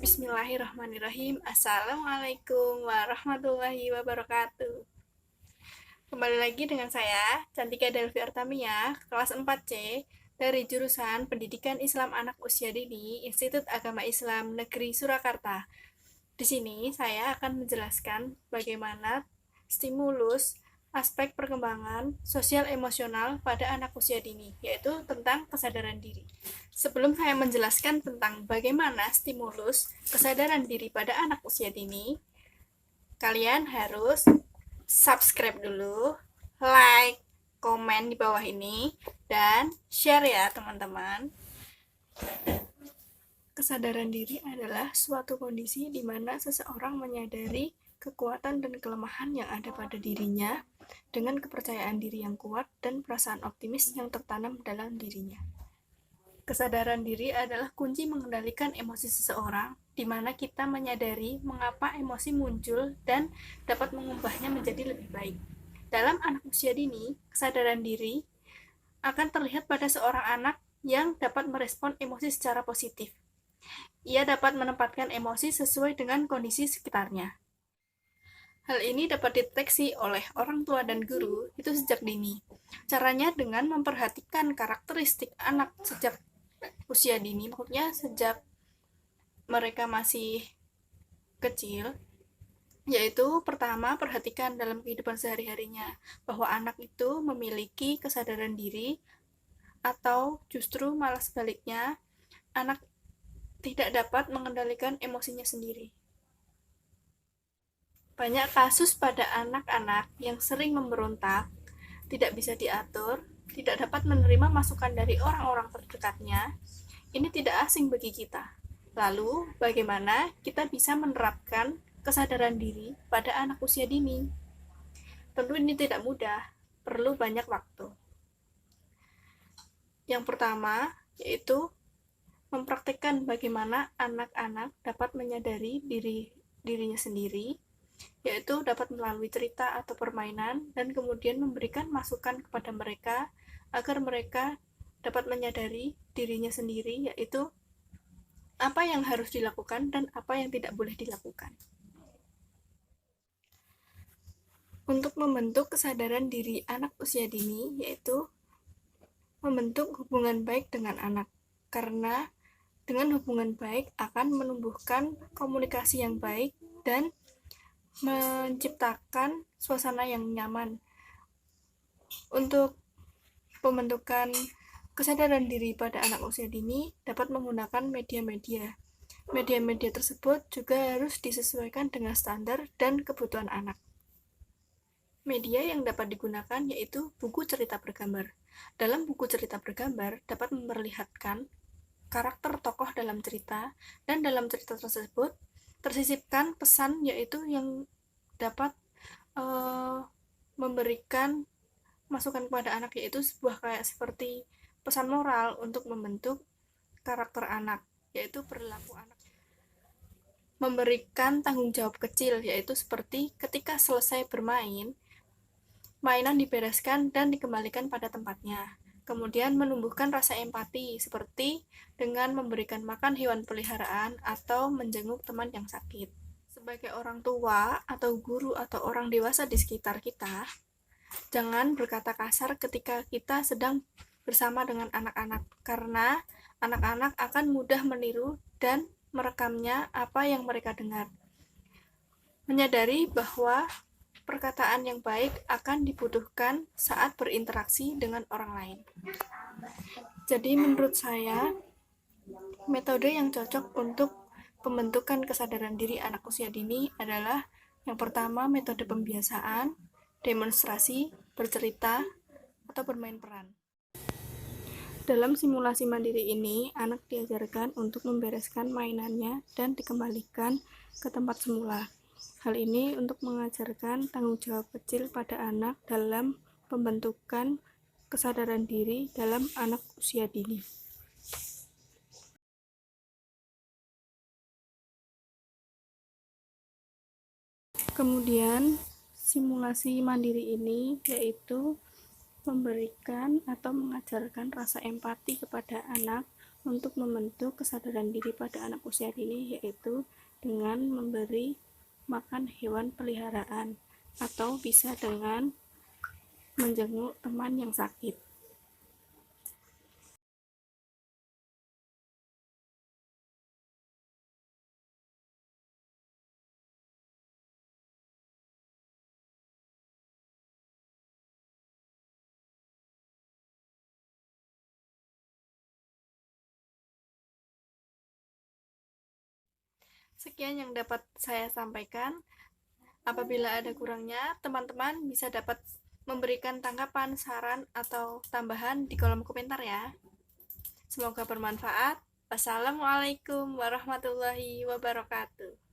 Bismillahirrahmanirrahim. Assalamualaikum warahmatullahi wabarakatuh. Kembali lagi dengan saya, Cantika Delvi Artamia, kelas 4C, dari jurusan Pendidikan Islam Anak Usia Dini, Institut Agama Islam Negeri Surakarta. Di sini saya akan menjelaskan bagaimana stimulus aspek perkembangan sosial emosional pada anak usia dini, yaitu tentang kesadaran diri. Sebelum saya menjelaskan tentang bagaimana stimulus kesadaran diri pada anak usia dini, kalian harus subscribe dulu, like, komen di bawah ini, dan share ya teman-teman. Kesadaran diri adalah suatu kondisi di mana seseorang menyadari kekuatan dan kelemahan yang ada pada dirinya dengan kepercayaan diri yang kuat dan perasaan optimis yang tertanam dalam dirinya. Kesadaran diri adalah kunci mengendalikan emosi seseorang, di mana kita menyadari mengapa emosi muncul dan dapat mengubahnya menjadi lebih baik. Dalam anak usia dini, kesadaran diri akan terlihat pada seorang anak yang dapat merespon emosi secara positif. Ia dapat menempatkan emosi sesuai dengan kondisi sekitarnya. Hal ini dapat dideteksi oleh orang tua dan guru itu sejak dini. Caranya dengan memperhatikan karakteristik anak sejak usia dini, maksudnya sejak mereka masih kecil, yaitu pertama, perhatikan dalam kehidupan sehari-harinya bahwa anak itu memiliki kesadaran diri atau justru malah sebaliknya, anak tidak dapat mengendalikan emosinya sendiri. Banyak kasus pada anak-anak yang sering memberontak, tidak bisa diatur, tidak dapat menerima masukan dari orang-orang terdekatnya. Ini tidak asing bagi kita. Lalu, bagaimana kita bisa menerapkan kesadaran diri pada anak usia dini? Tentu ini tidak mudah, perlu banyak waktu. Yang pertama, yaitu mempraktikkan bagaimana anak-anak dapat menyadari dirinya sendiri, yaitu dapat melalui cerita atau permainan dan kemudian memberikan masukan kepada mereka agar mereka dapat menyadari dirinya sendiri, yaitu apa yang harus dilakukan dan apa yang tidak boleh dilakukan. Untuk membentuk kesadaran diri anak usia dini, yaitu membentuk hubungan baik dengan anak, karena dengan hubungan baik akan menumbuhkan komunikasi yang baik dan menciptakan suasana yang nyaman. Untuk pembentukan kesadaran diri pada anak usia dini dapat menggunakan media-media. Media-media tersebut juga harus disesuaikan dengan standar dan kebutuhan anak. Media yang dapat digunakan yaitu buku cerita bergambar. Dalam buku cerita bergambar dapat memperlihatkan karakter tokoh dalam cerita, dan dalam cerita tersebut tersisipkan pesan yaitu yang dapat memberikan masukan kepada anak, yaitu sebuah kayak seperti pesan moral untuk membentuk karakter anak, yaitu perilaku anak. Memberikan tanggung jawab kecil, yaitu seperti ketika selesai bermain, mainan dibereskan dan dikembalikan pada tempatnya. Kemudian menumbuhkan rasa empati, seperti dengan memberikan makan hewan peliharaan atau menjenguk teman yang sakit. Sebagai orang tua atau guru atau orang dewasa di sekitar kita, jangan berkata kasar ketika kita sedang bersama dengan anak-anak, karena anak-anak akan mudah meniru dan merekamnya apa yang mereka dengar. Menyadari bahwa perkataan yang baik akan dibutuhkan saat berinteraksi dengan orang lain. Jadi menurut saya, metode yang cocok untuk pembentukan kesadaran diri anak usia dini adalah yang pertama, metode pembiasaan, demonstrasi, bercerita, atau bermain peran. Dalam simulasi mandiri ini, anak diajarkan untuk membereskan mainannya dan dikembalikan ke tempat semula. Hal ini untuk mengajarkan tanggung jawab kecil pada anak dalam pembentukan kesadaran diri dalam anak usia dini. Kemudian, simulasi mandiri ini yaitu memberikan atau mengajarkan rasa empati kepada anak untuk membentuk kesadaran diri pada anak usia dini, yaitu dengan memberi makan hewan peliharaan atau bisa dengan menjenguk teman yang sakit. Sekian yang dapat saya sampaikan. Apabila ada kurangnya, teman-teman bisa dapat memberikan tanggapan, saran, atau tambahan di kolom komentar ya. Semoga bermanfaat. Wassalamualaikum warahmatullahi wabarakatuh.